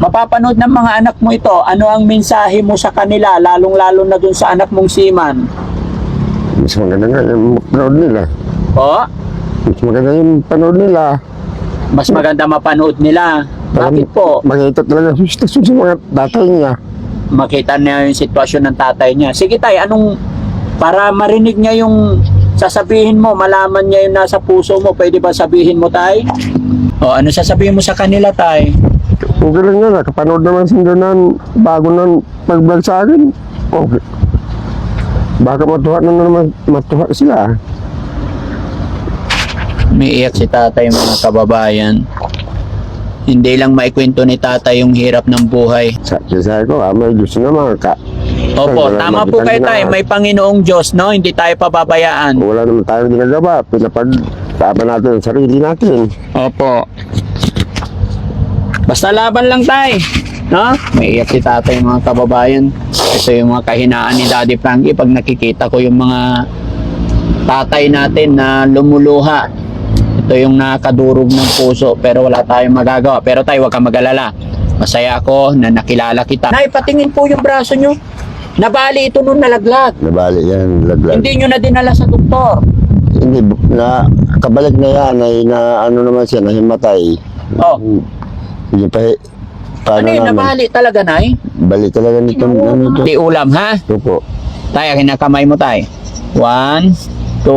mapapanood ng mga anak mo ito. Ano ang mensahe mo sa kanila, lalong-lalo na dun sa anak mong Seaman? Mas maganda nga yung panood nila. O, Mas maganda yung panood nila. mas maganda mapanood nila. Bakit po? Makita talaga yung sitwasyon sa mga tatay niya. Makita niya yung sitwasyon ng tatay niya. Sige tay, anong, para marinig niya yung sasabihin mo, malaman niya yung nasa puso mo, pwede ba sabihin mo tay? O, ano sasabihin mo sa kanila tay? Okay lang yan, nakapanood naman sila ng bago nang mag-vlog sa akin. Okay. Baka matuwa sila. Umiiyak si tatay mga kababayan. Hindi lang maikwento ni tatay yung hirap ng buhay. Sabi ko, may Diyos naman ka. Opo, Wala tama naman po kayo kita tay. May Panginoong Diyos, no? Hindi tayo pababayaan. Wala naman tayong ginagawa. Pinapagtaban natin ang sarili natin. Opo. Basta laban lang tay. No? May iyak si tatay mga kababayan. Ito yung mga kahinaan ni Daddy Frankie pag nakikita ko yung mga tatay natin na lumuluha. Ito yung nakadurog ng puso pero wala tayong magagawa. Pero tayo, huwag kang mag-alala. Masaya ako na nakilala kita. Nay, patingin po yung braso nyo. Nabali ito nung nalaglag. Nabali yan, laglag. Hindi nyo na dinala sa doktor. Hindi, kabalik na yan, ay na ano naman siya, nahimatay. Oh, Hindi pa, paano ano yun? naman? Nabali talaga, Nay? Bali talaga nito, ano ito? Di ulam, ha? Ito po. Tay, kinakamay mo, tay. 1, 2,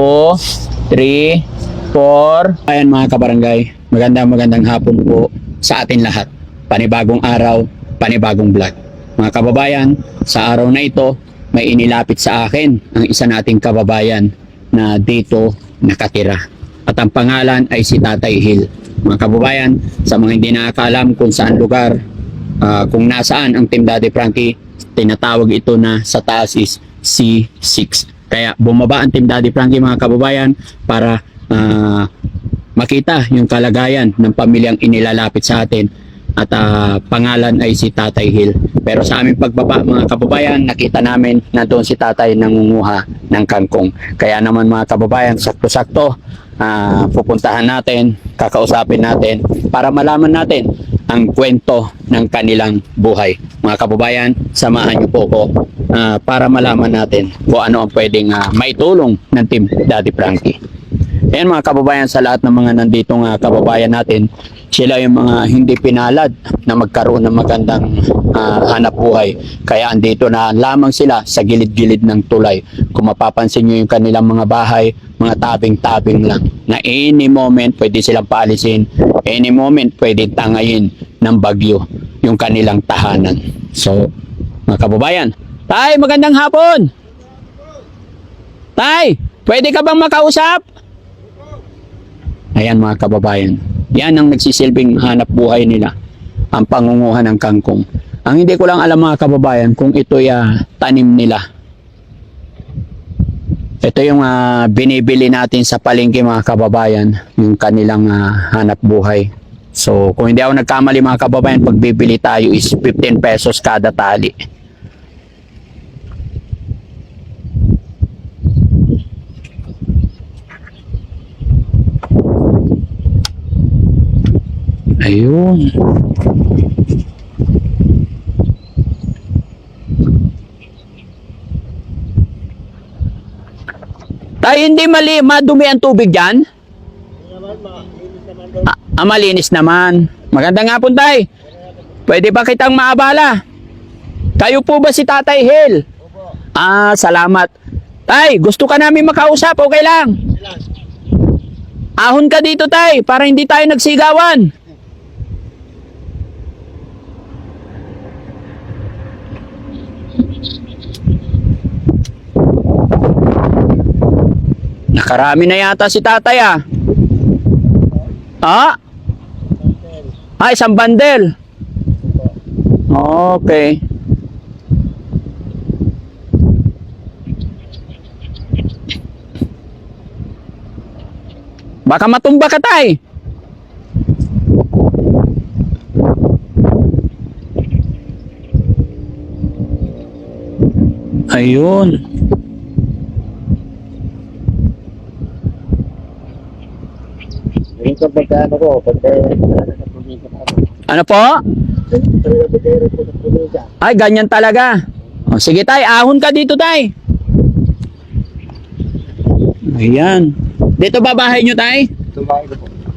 3, 4. Ayan mga kabarangay, magandang hapon po sa atin lahat. Panibagong araw, panibagong vlog. Mga kababayan, sa araw na ito, may inilapit sa akin ang isa nating kababayan na dito nakatira. At ang pangalan ay si Tatay Hill. Mga kababayan, sa mga hindi nakakaalam kung saan lugar, kung nasaan ang Team Daddy Frankie, tinatawag ito na sa taas is C6. Kaya bumaba ang Team Daddy Frankie mga kababayan para makita yung kalagayan ng pamilyang inilalapit sa atin at pangalan ay si Tatay Hill. Pero sa aming pagbaba mga kababayan, nakita namin na doon si Tatay nangunguha ng kangkong. Kaya naman mga kababayan, sakto-sakto pupuntahan natin, kakausapin natin para malaman natin ang kwento ng kanilang buhay. Mga kababayan, samahan niyo po ko para malaman natin kung ano ang pwedeng maitulong ng Team Daddy Frankie. Ayan mga kababayan, sa lahat ng mga nanditong kababayan natin, sila yung mga hindi pinalad na magkaroon ng magandang hanap buhay. Kaya andito na lamang sila sa gilid-gilid ng tulay. Kung mapapansin nyo yung kanilang mga bahay, mga tabing-tabing lang. Na any moment pwede silang paalisin, any moment pwede tangayin ng bagyo yung kanilang tahanan. So, mga kababayan, Tay, magandang hapon! Tay, pwede ka bang makausap? Ayan mga kababayan, yan ang nagsisilbing hanap buhay nila, ang pangunguha ng kangkong. Ang hindi ko lang alam mga kababayan kung ito'y tanim nila. Ito yung binibili natin sa palengke mga kababayan, yung kanilang hanap buhay. So kung hindi ako nagkamali mga kababayan, pag bibili tayo is 15 pesos kada tali. Ayun. Tayo hindi madumi ang tubig dyan? Malinis naman. Magandang hapon tay. Pwede ba kitang maabala? Kayo po ba si Tatay Hill? Salamat. Tay, gusto ka namin makausap, okay lang? Ahon ka dito tay, para hindi tayo nagsigawan. Nakarami na yata si tatay isang bandel. Okay. Baka matumba ka tay. Ayun. Ano po? Ay, ganyan talaga. O, sige tay, ahon ka dito tay. Ayan. Dito ba bahay nyo tay?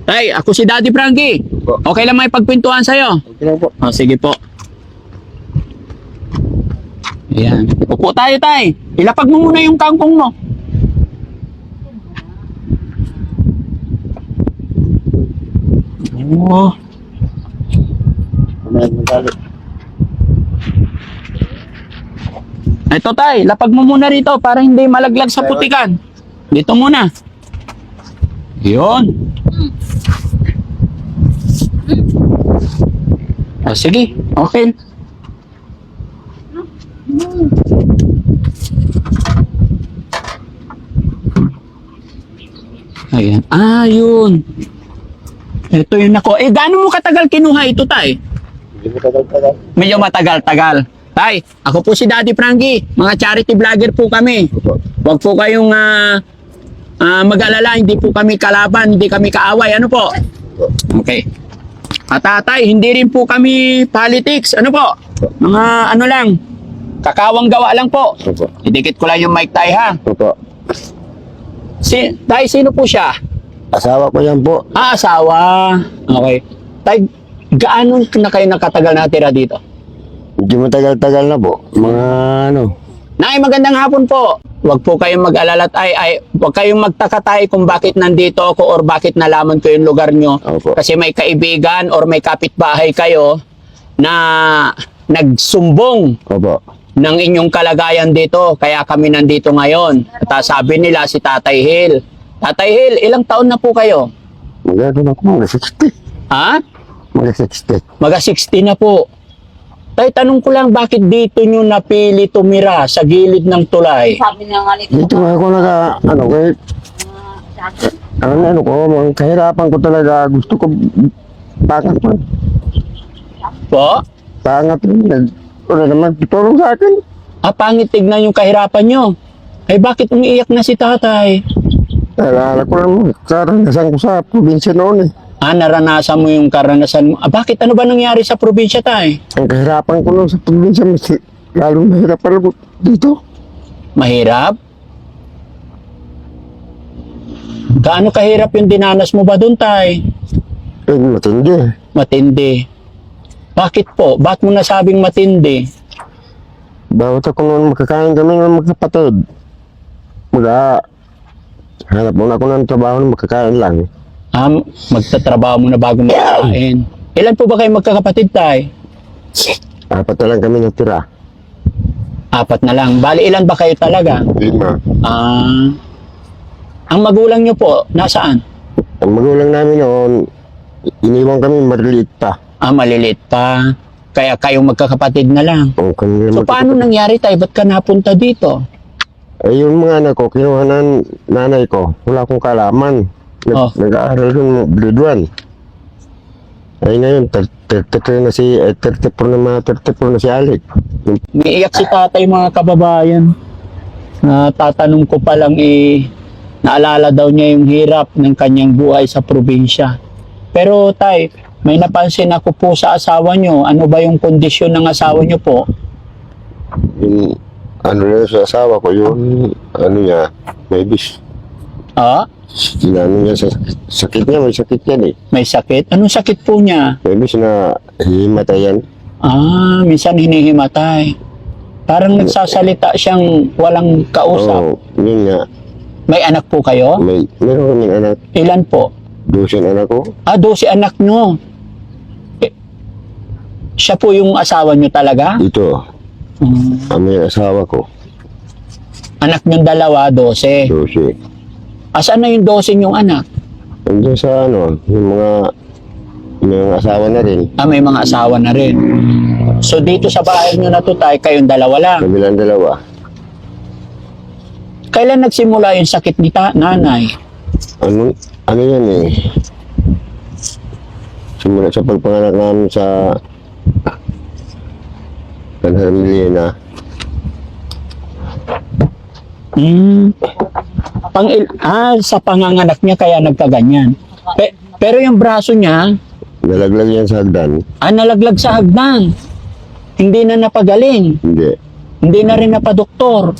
Tay, ako si Daddy Frankie. Okay lang may pagpintuan sa'yo? Okay lang po. O, sige po. Ayan. Upo tayo tay. Ilapag mo muna yung kangkong mo. Oh. Ito tay, lapag mo muna rito para hindi malaglag sa putikan. Dito muna. Yun. O sige, okay. Ayan. Ah, yun. Ito yun ako. Eh, gaano mo katagal kinuha ito, tay? Medyo matagal-tagal. Tay, ako po si Daddy Frankie. Mga charity vlogger po kami. Huwag po kayong mag-alala. Hindi po kami kalaban. Hindi kami kaaway. Ano po? Okay. At tay, hindi rin po kami politics. Ano po? Mga ano lang. Kakawang gawa lang po. Idikit ko lang yung mic tay ha. Tay, sino po siya? Asawa ko yan po. Ah, asawa. Okay. Tay, gaano na kayo nakatagal natira dito? Medyo matagal-tagal na po. Mga ano. Nay, magandang hapon po. Huwag po kayong mag-alala ay huwag kayong magtaka tayo kung bakit nandito ako or bakit nalaman ko yung lugar nyo. Opo. Kasi may kaibigan or may kapitbahay kayo na nagsumbong Opo. ng inyong kalagayan dito. Kaya kami nandito ngayon. At sabi nila si Tatay Hill. Tatay Hill, ilang taon na po kayo? Magano na po. Mga 60. Ha? Mga 60. Mga 60 na po. Tay, tanong ko lang, bakit dito nyo napili tumira sa gilid ng tulay? Sabi niya nga nito. Dito nga ako ano, kahit, ano ko, mga kahirapan ko talaga, gusto ko, pangat mo. Po? Pangat mo, ano naman, tutulong sa akin. Ah, pangit tignan yung kahirapan nyo. Ay, bakit umiiyak na si tatay? Alala ko lang, karanasan ko sa probinsya noon eh. Ah, naranasan mo yung karanasan mo. Ah, bakit? Ano ba nangyari sa probinsya, tay? Ang kahirapan ko noon sa probinsya, mas lalong mahirapan ako dito. Mahirap? Gaano kahirap yung dinanas mo ba doon, tay? Eh, matindi. Matindi. Bakit po? Bakit mo nasabing matindi? Bawat ako noon makakain kami ng magkapatid. Hanap muna ako ng trabaho na makakain lang. Ah, magtatrabaho mo na bago makakain. Ilan po ba kayo magkakapatid, tay? 4 na lang kami natira. 4 na lang. Bali, ilan ba kayo talaga? 5. Ah, ang magulang nyo po, nasaan? Ang magulang namin noon, iniwan kami mariliit pa. Ah, maliliit pa. Kaya kayong magkakapatid na lang. Ang kanila So, paano nangyari tayo? Ba't ka napunta dito? Eh, yung mga anak ko, kinuha ng nanay ko. Wala akong kalaman. Oh. Nag-aaral ko ng grade 1. Ay ngayon, 33 na si, 34 na si Alec. Umiiyak si tatay, mga kababayan. Tatanong ko pa lang naalala daw niya yung hirap ng kanyang buhay sa probinsya. Pero tay, may napansin ako po sa asawa niyo. Ano ba yung kondisyon ng asawa niyo po? Yung, ano na sa asawa ko, yung, ano niya, may bis. Ah? Ano niya, sakit niya, may sakit yan eh. May sakit? Anong sakit po niya? May bis na himatay yan. Ah, minsan hinihimatay. Parang nagsasalita siyang walang kausap. Oo, yun nga. May anak po kayo? Meron kaming anak. Ilan po? 12 anak ko. Ah, 12 anak nyo. Eh, siya po yung asawa nyo talaga? Ito, kami ang asawa ko. Anak nyo dalawa, 12. 12. Asan na yung 12 yung anak? Andiyan sa ano, yung mga asawa na rin. Ah, may mga asawa na rin. So dito sa bahay nyo na to tay, kayong dalawa lang. Kabilang dalawa. Kailan nagsimula yung sakit ni nanay? Ano yan eh. Simula sa pagpanganak namin sa Panharmilena. Sa panganganak niya kaya nagkaganyan. Pero yung braso niya, nalaglag yan sa hagdan. Nalaglag sa hagdan. Hindi na napagaling. Hindi. Hindi na rin napadoktor.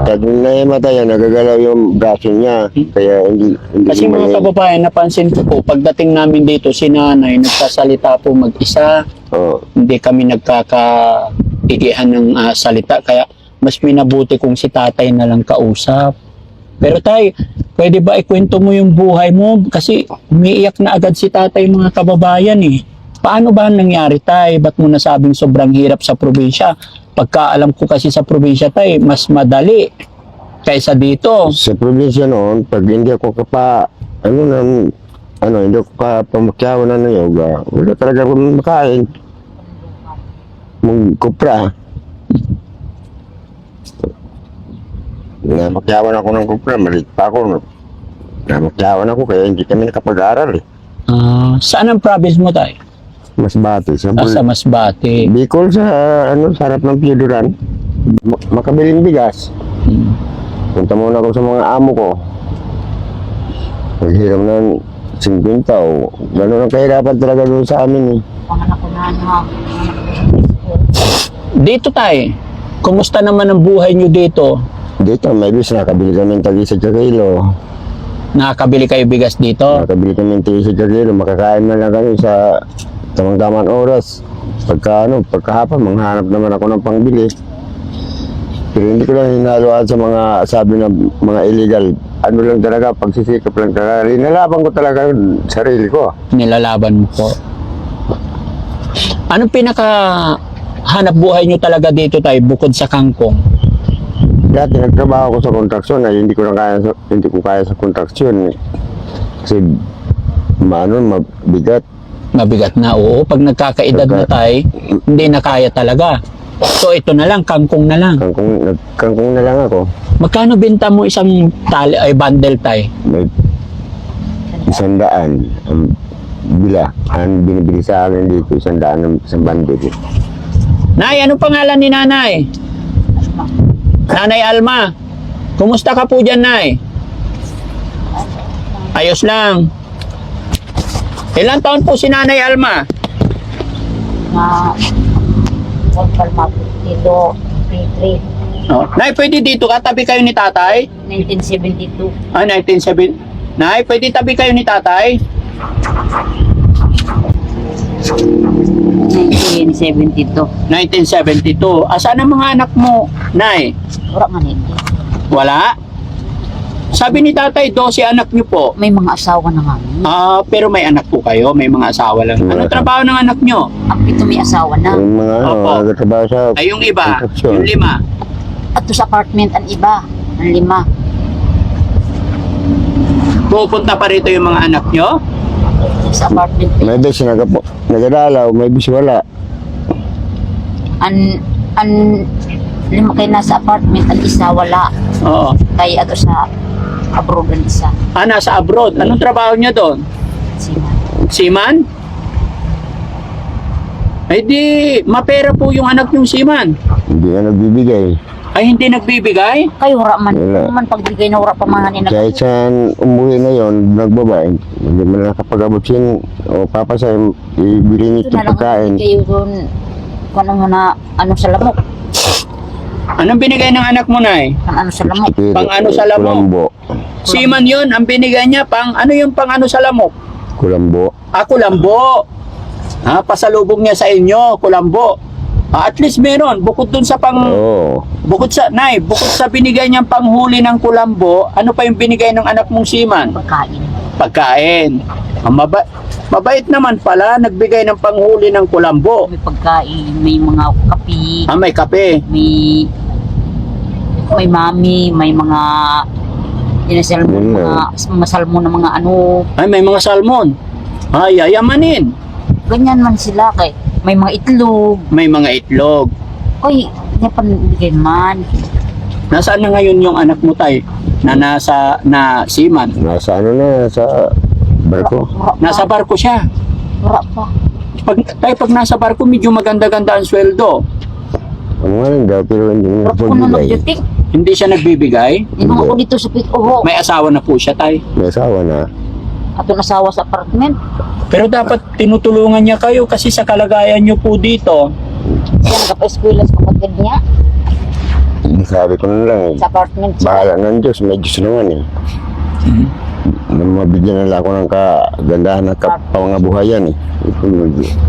Pag nahimatay yan, nagagalaw yung braso niya. Kaya hindi Kasi mga gumaling. kababayan, napansin ko po, pagdating namin dito, si nanay, nagsasalita po mag-isa. Oo. Hindi kami nagkakaigihan ng salita. Kaya mas minabuti kung si tatay na lang kausap. Pero tay, pwede ba ikwento mo yung buhay mo? Kasi umiiyak na agad si tatay, mga kababayan eh. Paano ba nangyari tay? Ba't mo nasabing sobrang hirap sa probinsya? Pagka alam ko kasi sa probinsya tay, mas madali kaysa dito. Sa probinsya noon, pag hindi ako hindi ako kapamakyawan ng yoga, wala talaga akong makain. Mong kupra. Namakyawan ako ng kupra, maliit pa ako. Namakyawan ako, kaya hindi kami nakapag-aral eh. Saan ang province mo tay? Masbate, sa Sa Masbate. Bicol sa sarap ng Piuduran. Makabiling bigas. Punta muna ako sa mga amo ko. Naghiram ng 50 o gano'n ang kahirapan talaga doon sa amin eh. Panganak ko na Dito tay, kumusta naman ang buhay nyo dito? Dito, may bis nakabili kami ng tag-isa kilo. Nakakabili kayo bigas dito? Nakabili kami ng tag-isa kilo. Makakain na lang kami sa tamang-tamang oras. Pagkahapon, manghanap naman ako ng pangbili. Pero hindi ko lang hinaluan sa mga sabi ng mga illegal. Ano lang talaga, pagsisikap lang talaga. Linalaban ko talaga yung sarili ko. Nilalaban mo po. Anong pinaka hanap buhay nyo talaga dito tayo bukod sa kangkong? Dati nagtrabaho ko sa kontraksyon na hindi ko kaya sa kontraksyon. Kasi mabigat. Mabigat na, oo. Pag nagkakaedad na tayo, hindi na kaya talaga. So ito na lang, kangkong na lang. Kangkong na lang ako. Magkano binta mo isang tali ay bundle tay? May 100 ang bila. Ang binibili sa akin dito, 100 ang isang bandit. Nay, ano pangalan ni nanay? Nanay Alma. Kumusta ka po dyan, Nay? Ayos lang. Ilang taon po si Nanay Alma? na huwag palma dito, P3, Oh. Nay, pwede dito ka? Tabi kayo ni tatay? 1972. 1970. Nay, pwede tabi kayo ni tatay? 1972. 1972. Asan ang mga anak mo, Nay? Wala man hindi. Wala? Sabi ni tatay, 12 anak niyo po. May mga asawa na nga. Pero may anak po kayo, may mga asawa lang. Anong trabaho ng anak niyo? Ang pito may asawa na. Yung mga Opo. nagtatrabaho sa Ay, yung iba, kontraksyon. yung 5. At sa apartment ang iba, ang 5. Pupunta pa rito yung mga anak niyo? Sa apartment May bis nagadalaw, may bis wala. ang 5 kayo nasa apartment, ang isa wala. Oo. Kaya ato sa abroad ang isa. Nasa abroad. Anong trabaho niyo doon? Sina. Seaman? Ay di, mapera po yung anak niyong seaman. Hindi na nagbibigay. Ay hindi nagbibigay? Kayo wala man. Wala. Man pagbigay na wala pa mga nila. Kahit saan umuwi na yon, nagbabay. Hindi mo na nakapag-abot sin o papasay, ibili niyo Ito na itong lang pagkain. kayo doon. Kung ano muna, ano sa lamok. Anong binigay ng anak mo, Nay? Kung ano sa lamok. Pang ano sa lamok? Kulambo. Seaman yun, ang binigay niya pang ano yung pang ano sa lamok? Kulambo. Kulambo. Pasalubong niya sa inyo, kulambo. At least meron, bukod dun sa pang... Oo. Bukod sa binigay niyang panghuli ng kulambo, ano pa yung binigay ng anak mong seaman? Pagkain. Pagkain. Mabait naman pala, nagbigay ng panghuli ng kulambo. May pagkain, may mga kape, May kape. may mami, may mga dinasalmon, Yun na. mga salmon na mga ano. Ay, may mga salmon. Ay, yayamanin. Ganyan man sila kay may mga itlog. May mga itlog. Koy, hindi pa bigay man. Nasaan na ngayon yung anak mo, tay? Na seaman. Nasa sa barko. Nasa barko siya. Wala pa. Pag nasa barko, medyo maganda-ganda ang sweldo. Ano nga lang daw, pero hindi mo Wala pa ko na nagbibigay. nag-duty. Hindi siya nagbibigay. Hindi ako dito sa Pit-Uho. May asawa na po siya, tay. May asawa na. Atong asawa sa apartment. Pero dapat tinutulungan niya kayo kasi sa kalagayan niyo po dito. Siya nagpa-eskwela sa kapatid niya. Sabi ko na lang eh. Sa apartment siya. Bahala ng Diyos, may Diyos naman eh. Mabigyan nila ako ng kagandahan at kapangabuhayan eh.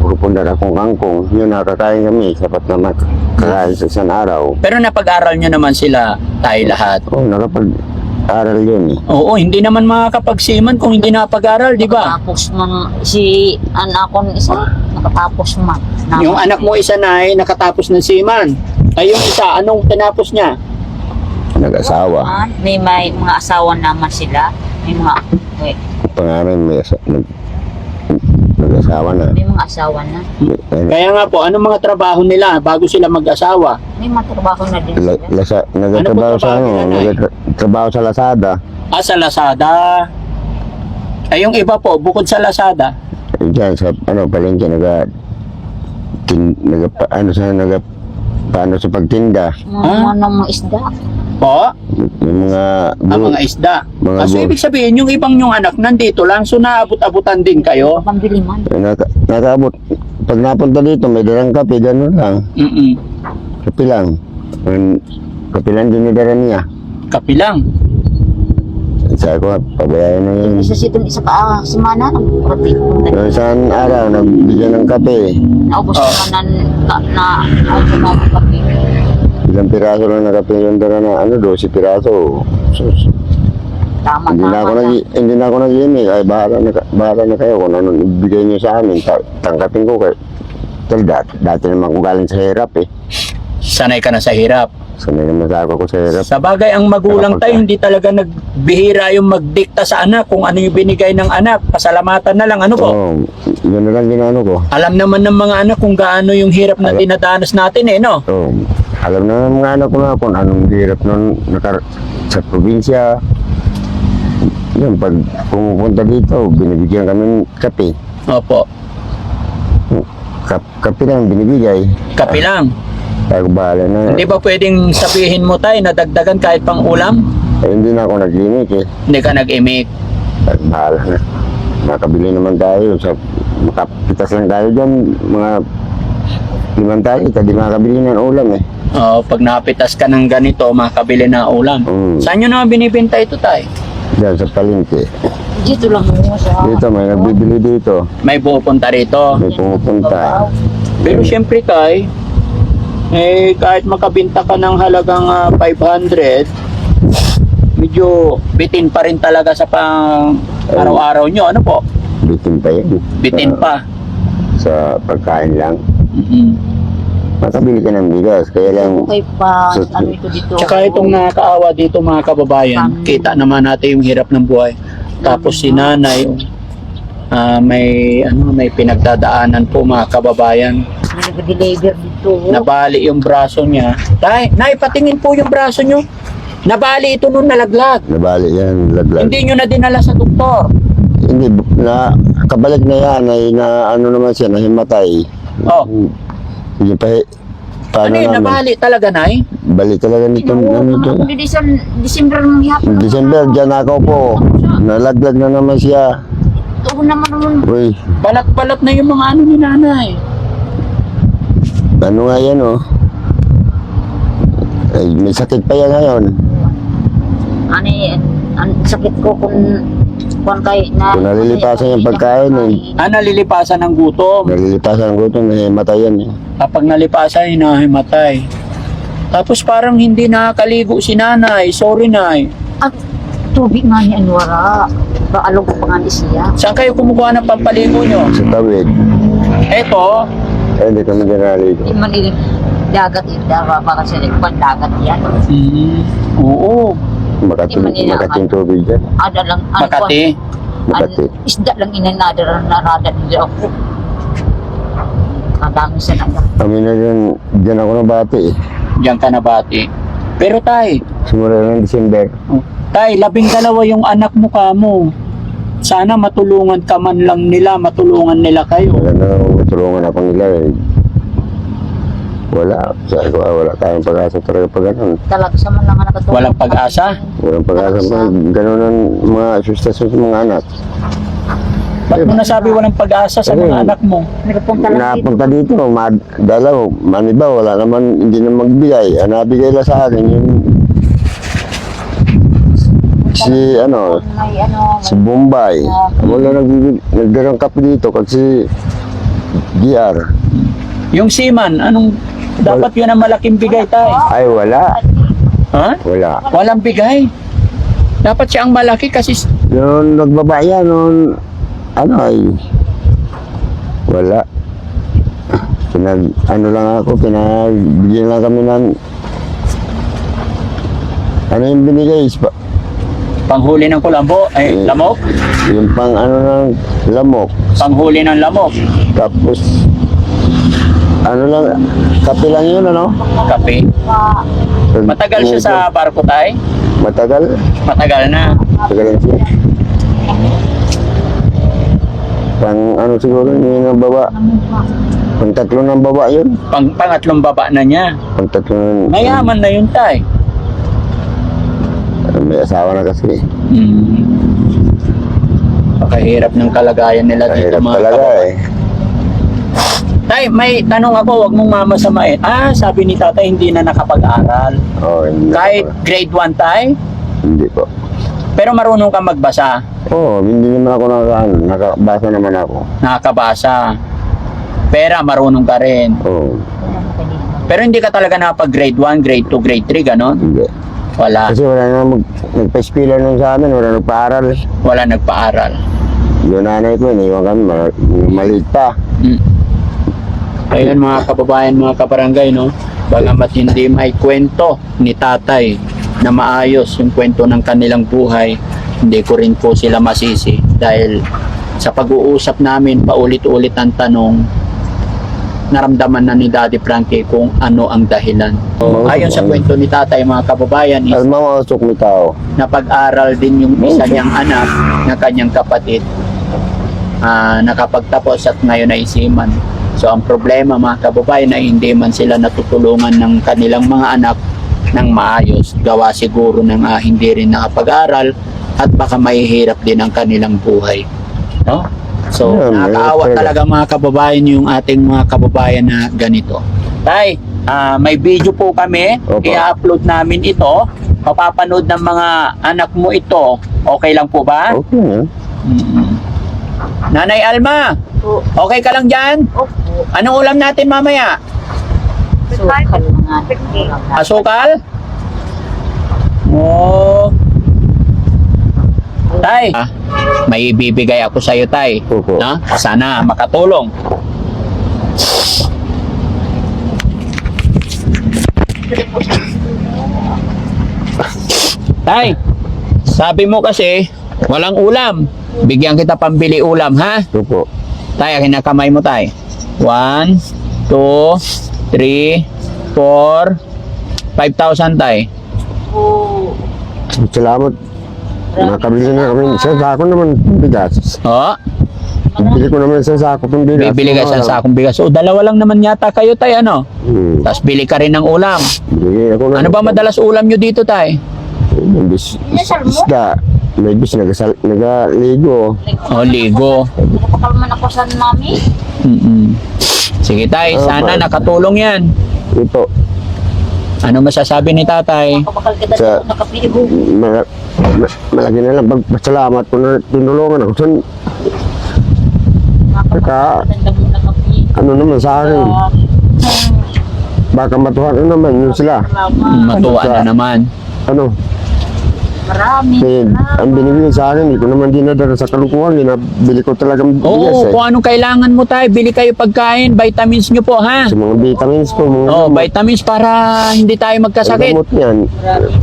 Pupunta akong kangkong, yun nakakain kami, sapat na makakain sa isang araw. Pero napag-aral niyo naman sila tayo lahat. Oo, nakapag-aral yun eh. Oo, hindi naman makakapagsiman kung hindi napag-aral, di ba? Tapos man si anak ko isa nakatapos man. Yung anak mo isa na ay nakatapos ng seaman. Ay yung isa, anong tinapos niya? Nag-asawa. May mga asawa naman sila. May mga Pangalan nag-asawa na. may mga asawa na. Kaya nga po, anong mga trabaho nila bago sila mag-asawa? May mga trabaho na din sila. Nagtatrabaho Ano po sa trabaho ano, nila, Nay? nagtatrabaho sa Lazada. Ah, sa Lazada. Ay yung iba po, bukod sa Lazada. Diyan sa ano, palengke paano sa pagtinda. Mga isda. Po, Yung mga mga isda. Mga So, buo. ibig sabihin, yung ibang yung anak nandito lang, so naabot-abutan din kayo? Pambili man. nakaabot. Pag napunta dito, may dalang kape, gano'n lang. Mm-mm. Kape lang. Kape lang din nidara niya. Kapi lang. Sabi ko, pabayaan na yun. Isa isa ka semana pati Yung isang araw, nagbigyan ng kape. naubos Oh. naman na na kape. Ilang piraso lang na kape yung dara na, 12 piraso. Sus. Tama Hindi na ako nag-imig. Ay, bahala na kayo kung anong ibigay niyo sa amin. Tangkapin ko kayo. Dati naman ko galing sa hirap eh. Sanay ka na sa hirap. Sanay naman sa ako sa hirap. Sa bagay, ang magulang tayo, hindi talaga nagbihira yung magdikta sa anak kung ano yung binigay ng anak. Pasalamatan na lang, ano po? Oo, yun na lang ginano ko. Alam naman ng mga anak kung gaano yung hirap na dinadanas natin eh, no? Oo, alam na ng mga anak ko na kung anong hirap nun sa probinsya. Yun, pag pumupunta dito, binibigyan kami ng kape. Opo. Kape lang binibigay. Kapi lang. Tayo bahala na. Hindi ba pwedeng sabihin mo tayo na dagdagan kahit pang ulam? Eh, hindi na ako nag-limit eh. Hindi ka nag-imik. Tayo bahala na. Makabili naman tayo. Makapitas lang tayo dyan. Mga 5 tayo. Hindi makabili ng ulam eh. Oh, pag napitas ka ng ganito, makabili na ulam. Saan nyo naman binibenta ito tayo? Diyan sa palengke. Dito lang mo sa Dito, may nagbibili dito. May pupunta rito. May pumupunta. Pero syempre tay, kahit makabinta ka ng halagang 500, medyo bitin pa rin talaga sa pang araw-araw nyo. Ano po? Bitin pa yan. Bitin pa. Sa pagkain lang. Mhm. Makabili ka ng bigas. Kaya lang, okay pa ano ito dito. Tsaka itong nakakaawa dito mga kababayan, kita naman natin yung hirap ng buhay. Tapos si nanay, may pinagdadaanan po mga kababayan. Nag-deliver dito. Nabali yung braso niya. Nay, patingin po yung braso nyo. Nabali ito nung nalaglag. nabali yan, laglag. Hindi nyo na dinala sa doktor. Hindi, kabalik na yan, ay ano naman siya, nahimatay. Oh, Hindi pa, paano ano yun, naman? nabali talaga, Nay? Balik talaga nito, ano to. December ng hapon. December, dyan ako po. Nalaglag na naman siya. Ito naman. Uy, Balat-balat na yung mga ano ni nanay. ano nga yan oh. Ay, may sakit pa yan ngayon. Ang sakit ko kung kay na Kung nalilipasan yung pagkain eh. Nalilipasan ng gutom. Nalilipasan ng gutom, nahimatay yan eh. Kapag nalipasan, hinahimatay. Tapos parang hindi nakakaligo si nanay. Sorry, Nay. At tubig nga ni Anwara. Paalog pa nga ni siya. Saan kayo kumukuha ng pampaligo nyo? Sa tawid. Eto, Hindi kami ginaligo. Di man dagat ita baka sa likpan dagat yan. oo. Makating tubig dyan. Ada lang Makati. Makati. Isda lang inanadar narada nila ako. Kadami sa naga. Kami na dyan ako nabati eh. Diyan ka nabati. Pero tay, Simula ng December. tay, 12 yung anak mo kamo. Sana matulungan ka man lang nila, matulungan nila kayo. Wala na tulungan ako nila eh. Wala. Sabi ko, wala tayong pag-asa talaga pag ganun. Talaga sa man lang nakatulong. Walang pag-asa? Walang pag-asa pag ganun ang mga sustasyon sa mga anak. Ba't mo nasabi walang pag-asa sa mga anak mo? Nagpunta lang dito. Napunta dito, dalaw, maniba, wala naman, hindi na magbigay. Ang nabigay lang sa akin, yung si May ano, si Bombay. Wala nagdarang kape dito kasi DR. Yung seaman, anong dapat yun ang malaking bigay tayo? Ay, wala. Ha? Wala. Walang bigay. Dapat siya ang malaki kasi Noon nagbaba yan, noon, ay, wala. Pinagbigyan lang kami ng, yung binigay, panghuli ng kulambo, lamok. yung pang ng lamok. Panghuli ng lamok. Tapos, lang, kape lang yun, Kape. Matagal siya sa barko tayo? Matagal? Matagal na. Matagal lang siya. Siguro, yung baba. Pang tatlo ng baba yun. Pangatlong baba na niya. Pang tatlo ng... Mayaman na yun tayo. May asawa na kasi. Pakahirap ng kalagayan nila dito Mahirap mga talaga kababayan. Tay, may tanong ako, wag mong mamasamain. Sabi ni tatay hindi na nakapag-aral. Hindi Kahit ako- grade 1 tay, Hindi po. pero marunong ka magbasa, Hindi naman ako nakabasa naman ako. nakakabasa. Pera, marunong ka rin. Pero hindi ka talaga nakapag grade 1, grade 2, grade 3, ganon? Hindi. Wala. Kasi wala naman nagpa-spiller nun sa amin, wala nagpa-aral. Wala nagpa-aral. Yung nanay ko, iniwan kami, maliit pa. Ayun mga kababayan, mga kabarangay, no? Bagamat hindi may kwento ni tatay na maayos yung kwento ng kanilang buhay, hindi ko rin po sila masisi dahil sa pag-uusap namin, paulit-ulit ang tanong, naramdaman na ni Daddy Frankie kung ano ang dahilan. Ayon sa kwento ni tatay, mga kababayan, is Mausok ni tao. napag-aral din yung isa niyang anak na kanyang kapatid, nakapagtapos at ngayon ay seaman. So ang problema mga kababayan ay hindi man sila natutulungan ng kanilang mga anak ng maayos. Gawa siguro ng hindi rin nakapag-aral at baka mahihirap din ang kanilang buhay. No? So nakakaawa talaga mga kababayan yung ating mga kababayan na ganito. Tay, may video po kami, Opo. i-upload namin ito. Mapapanood ng mga anak mo ito. Okay lang po ba? Okay na. Nanay Alma, Po. okay ka lang dyan? Opo. Anong ulam natin mamaya? Sukal mga Asukal? Oh. Tay, may ibibigay ako sa'yo, Tay. Opo. No? Sana makatulong. Tay, sabi mo kasi, walang ulam. Bigyan kita pambili ulam, ha? Ito po. Tay, akin na kamay mo, Tay. 1, 2, 3, 4, 5,000, Tay. po. Salamat. Nakabili na kami. Sa sako naman bigas. Oh, Bili ko naman sa sako pang bigas. bibili ka sa sakong bigas. O, dalawa lang naman yata kayo, Tay, ano? Tapos bili ka rin ng ulam. Bili ako na. Ano ba madalas ulam nyo dito, Tay? Isda. May bis nagaligo. O, ligo. Napakalman ako sa mami. Sige, Tay, sana nakatulong yan. Ito. Ano masasabi ni Tatay? Kapakal kita Sa- dito nakapigo. Malaki na lang pagpasalamat ko na tinulungan ako. Saka, ano naman sa akin, baka matuhan naman yun sila. Matuwa na naman. Ano, Marami. ang binibigay sa akin, hindi ko naman dinadala sa kalukuhan, binabili ko talagang bigas Oo, eh. kung anong kailangan mo, Tay. Bili kayo pagkain, vitamins nyo po, ha? Sa mga vitamins ko, mga Oh, vitamins para hindi tayo ang magkasakit. gamot niyan,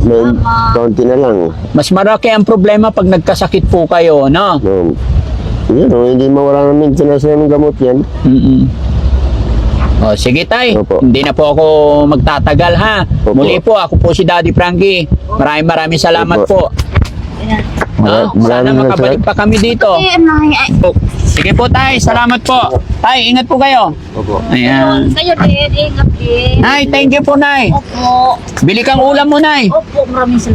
may kaunti na lang. Mas marami ang problema pag nagkasakit po kayo, no? No, yun, hindi mawala ng maintenance ng gamot yan. O, sige, Tay. Opo. Hindi na po ako magtatagal, ha? Opo. Muli po, ako po si Daddy Frankie. Maraming salamat po. Opo. No? Sana Maraming makabalik pa kami dito. Eh, nay, ay. Sige po, Tay. Salamat po. Tay, ingat po kayo. Opo. Ayan. Kayo din, ingat din. Nay, thank you po, Nay. Opo. Bili kang ulam mo, Nay. Opo, maraming salamat.